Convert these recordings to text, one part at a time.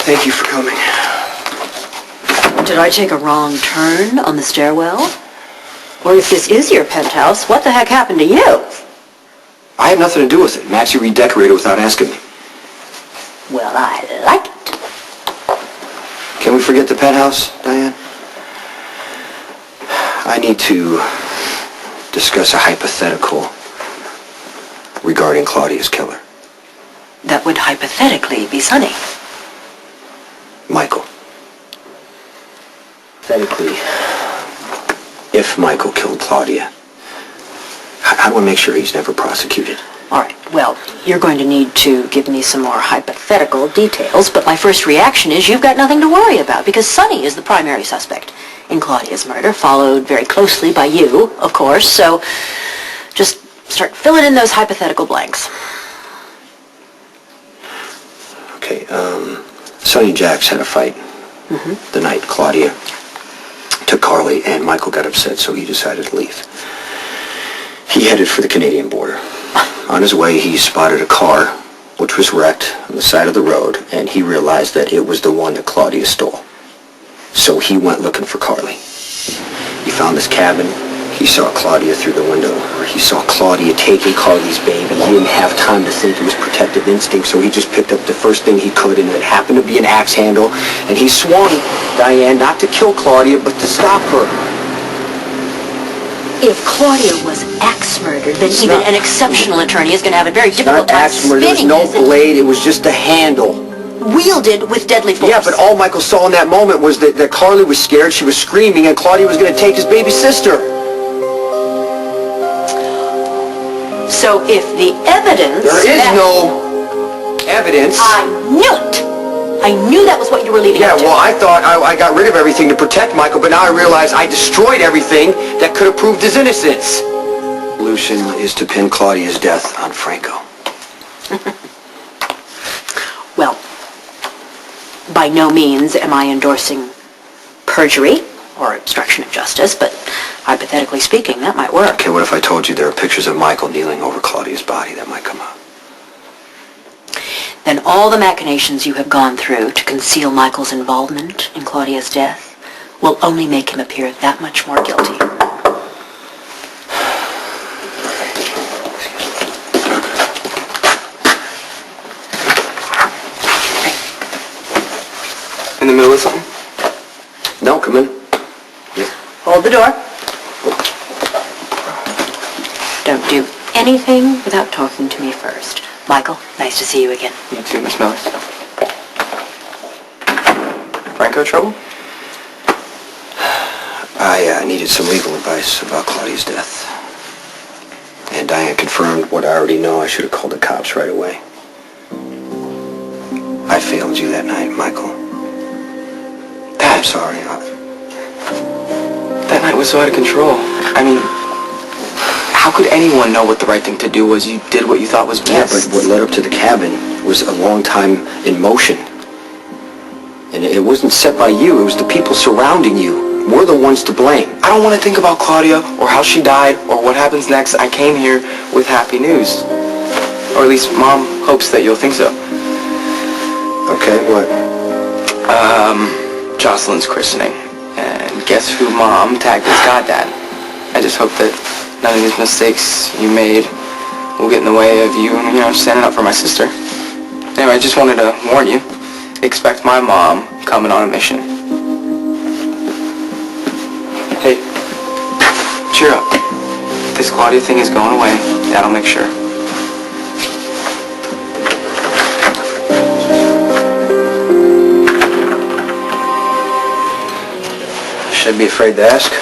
Thank you for coming. Did I take a wrong turn on the stairwell? Or if this is your penthouse, what the heck happened to you? I had nothing to do with it. Maxie redecorated without asking me. Well, I like it. Can we forget the penthouse, Diane? I need to discuss a hypothetical regarding Claudia's killer. That would hypothetically be Sonny. Michael. Hypothetically, if Michael killed Claudia, how do I make sure he's never prosecuted? All right, well, you're going to need to give me some more hypothetical details, but my first reaction is you've got nothing to worry about, because Sonny is the primary suspect in Claudia's murder, followed very closely by you, of course, so just start filling in those hypothetical blanks. Okay, Sonny and Jax had a fight the night Claudia took Carly, and Michael got upset, so he decided to leave. He headed for the Canadian border. On his way, he spotted a car, which was wrecked on the side of the road, and he realized that it was the one that Claudia stole. So he went looking for Carly. He found this cabin. He saw Claudia through the window, or he saw Claudia taking Carly's baby. He didn't have time to think. It was protective instinct, so he just picked up the first thing he could, and it happened to be an axe handle, and he swung Diane not to kill Claudia, but to stop her. If Claudia was axe murdered, then even an exceptional attorney is going to have a very difficult time spinning this. There was no blade, it was just a handle. Wielded with deadly force. Yeah, but all Michael saw in that moment was that Carly was scared, she was screaming, and Claudia was going to take his baby sister. So if the evidence... There is no evidence. I knew it! I knew that was what you were leading up to. Yeah, well, I thought I got rid of everything to protect Michael, but now I realize I destroyed everything that could have proved his innocence. The solution is to pin Claudia's death on Franco. Well, by no means am I endorsing perjury or obstruction of justice, but hypothetically speaking, that might work. Okay, what if I told you there are pictures of Michael kneeling over Claudia's body? That might come out. Then all the machinations you have gone through to conceal Michael's involvement in Claudia's death will only make him appear that much more guilty. In the middle of something? No, come in. Yeah. Hold the door. Don't do anything without talking to me first. Michael, nice to see you again. You too, Miss Miller. Franco trouble? I needed some legal advice about Claudia's death. And Diane confirmed what I already know. I should have called the cops right away. I failed you that night, Michael. I'm sorry. That night was so out of control. I mean, how could anyone know what the right thing to do was? You did what you thought was best. Yeah, but what led up to the cabin was a long time in motion. And it wasn't set by you. It was the people surrounding you. We're the ones to blame. I don't want to think about Claudia or how she died or what happens next. I came here with happy news. Or at least Mom hopes that you'll think so. Okay, what? Jocelyn's christening. And guess who Mom tagged as goddad? I just hope that none of these mistakes you made will get in the way of you, standing up for my sister. Anyway, I just wanted to warn you. Expect my mom coming on a mission. Hey, cheer up. This Claudia thing is going away. Dad'll make sure. Should I be afraid to ask?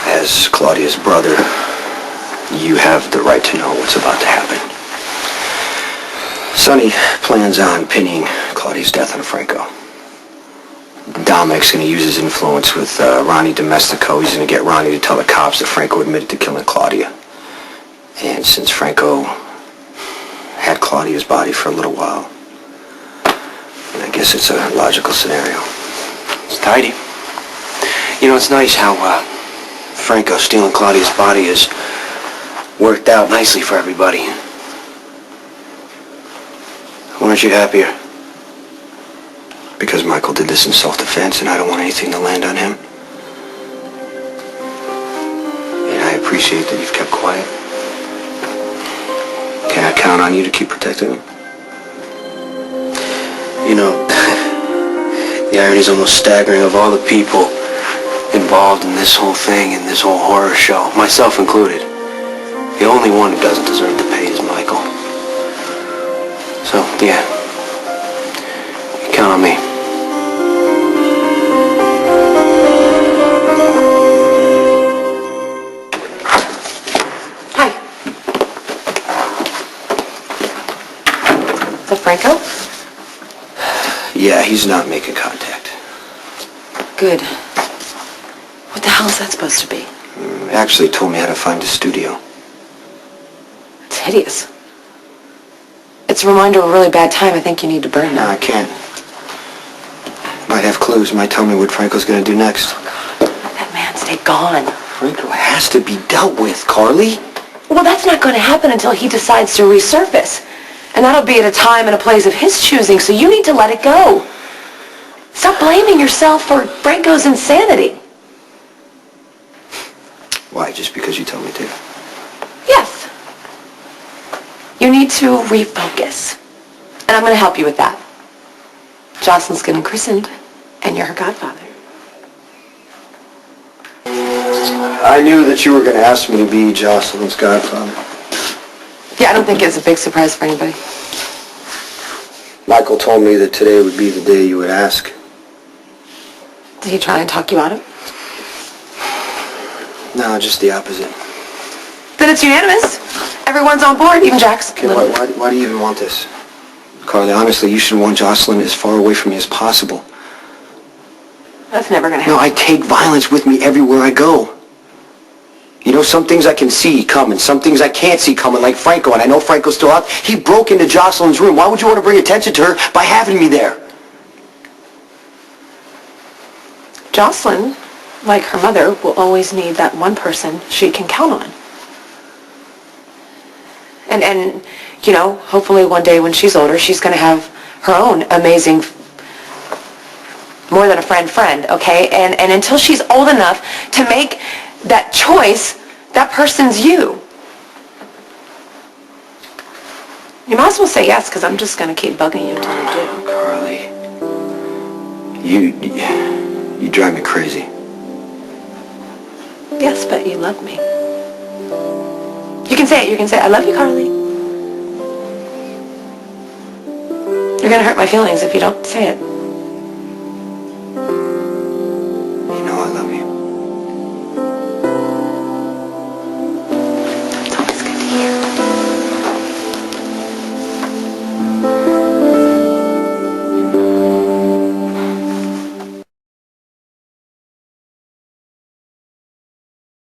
As Claudia's brother, you have the right to know what's about to happen. Sonny plans on pinning Claudia's death on Franco. Dominic's going to use his influence with Ronnie Domestico. He's going to get Ronnie to tell the cops that Franco admitted to killing Claudia. And since Franco had Claudia's body for a little while, I guess it's a logical scenario. It's tidy. It's nice how Franco stealing Claudia's body has worked out nicely for everybody. Weren't you happier? because Michael did this in self-defense, and I don't want anything to land on him. And I appreciate that you've kept quiet. Can I count on you to keep protecting him? You know, the irony is almost staggering. Of all the people involved in this whole thing, in this whole horror show, myself included, the only one who doesn't deserve to pay is Michael. So, yeah, you can count on me. Hi. Is that Franco? Yeah, he's not making contact. Good. What the hell is that supposed to be? Actually told me how to find a studio. It's hideous. It's a reminder of a really bad time. I think you need to burn No, that. I can't. Might have clues. Might tell me what Franco's gonna do next. Let that man stay gone. Franco has to be dealt with, Carly. Well, that's not going to happen until he decides to resurface. And that'll be at a time and a place of his choosing, so you need to let it go. Stop blaming yourself for Franco's insanity. Why? Just because you told me to? Yes. You need to refocus. And I'm going to help you with that. Jocelyn's getting christened, and you're her godfather. I knew that you were going to ask me to be Jocelyn's godfather. Yeah, I don't think it's a big surprise for anybody. Michael told me that today would be the day you would ask. Did he try and talk you out of it? No, just the opposite. Then it's unanimous. Everyone's on board, even Jax. Okay, why do you even want this? Carly, honestly, you should want Jocelyn as far away from me as possible. That's never going to No, happen. I take violence with me everywhere I go. You know, some things I can see coming, some things I can't see coming, like Franco, and I know Franco's still out. He broke into Jocelyn's room. Why would you want to bring attention to her by having me there? Jocelyn, like her mother, will always need that one person she can count on. And you know, hopefully one day when she's older, she's going to have her own amazing, more than a friend, okay? And until she's old enough to make that choice, that person's you. You might as well say yes, because I'm just going to keep bugging you until you do. Carly, you drive me crazy. Yes, but you love me. You can say it. You can say, I love you, Carly. You're going to hurt my feelings if you don't say it.